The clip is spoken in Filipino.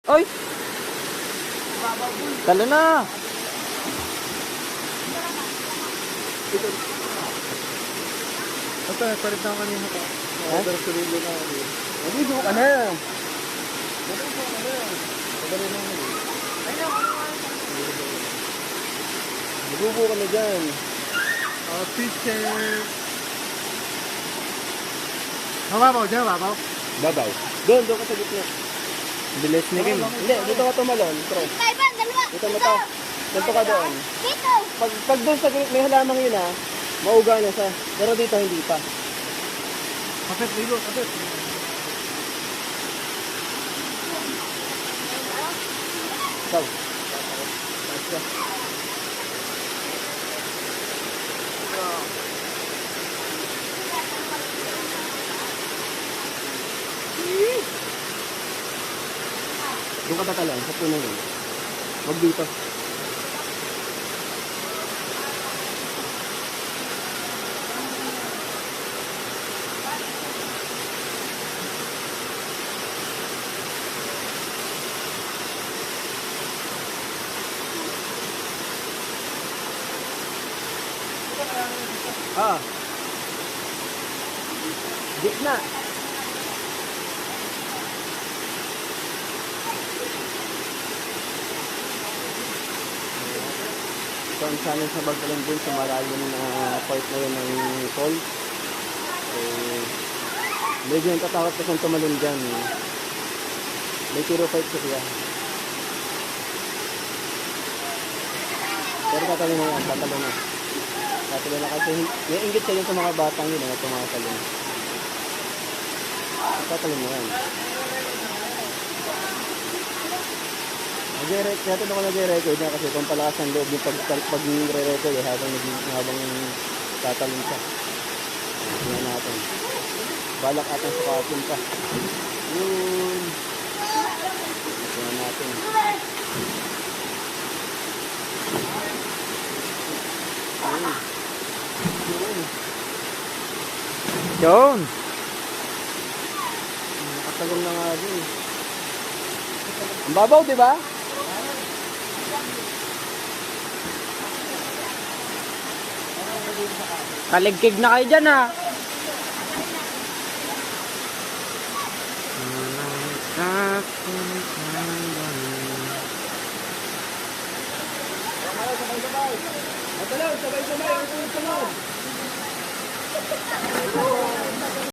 Oy! Talo na! Ito, parit na kanina pa. Order sa video na. Naligo ka na! Nagubo ka na dyan. Teacher. Mababaw dyan, mababaw. Babaw. Doon ka sa gitna. Bilis ni Kim. Hindi, dito ka tumalon. Pre. Kaiban, dalawa. Dito mo to. Dito ka doon. Dito. Pag doon sa may halamang yun mauga na siya. Pero dito hindi pa. Kapit, ligo, kapit. Ikaw. Doon ka tatalan sa puno yun. Huwag dito. Gitna. So, ang challenge sa Bagtalan dun sa malalim na part na yun ng fall. So, medyo yung tatakot ka siyang tumalun dyan. May tiro fight siya. Pero tatalon na yan, tatalon na. Tatalon na kasi may inggit siya sa mga batang yun, tumatalon. Tatalon na yan. Nag-record ako nag-record niya kasi kung palakas ang loob yung pag-re-record habang tatalon siya. Tingnan natin. Balak atang sukatin pa. Yun. Tingnan natin. Yun. Nakatagal na nga din. Ang babaw, di ba? Kaligkig na kayo dyan, ha? Sabay-sabay. Sabay-sabay.